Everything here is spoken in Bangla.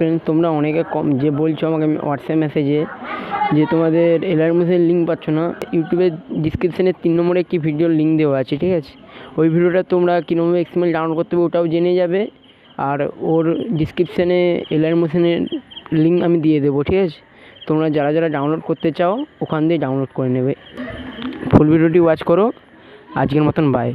ফ্রেন্ডস, তোমরা অনেকে কম যে বলছো আমাকে হোয়াটসঅ্যাপ মেসেজে যে তোমাদের এলআর মেসের লিঙ্ক পাচ্ছ না। ইউটিউবের ডিসক্রিপশানে 3 নম্বরে একটি ভিডিওর লিঙ্ক দেওয়া আছে, ঠিক আছে? ওই ভিডিওটা তোমরা কীভাবে এক্সএমএল ডাউনলোড করতে হবে ওটাও জেনে যাবে। আর ওর ডিসক্রিপশানে এলআর মেশিনের লিঙ্ক আমি দিয়ে দেবো, ঠিক আছে? তোমরা যারা যারা ডাউনলোড করতে চাও ওখান দিয়ে ডাউনলোড করে নেবে। ফুল ভিডিওটি ওয়াচ করো। আজকের মতন বাই।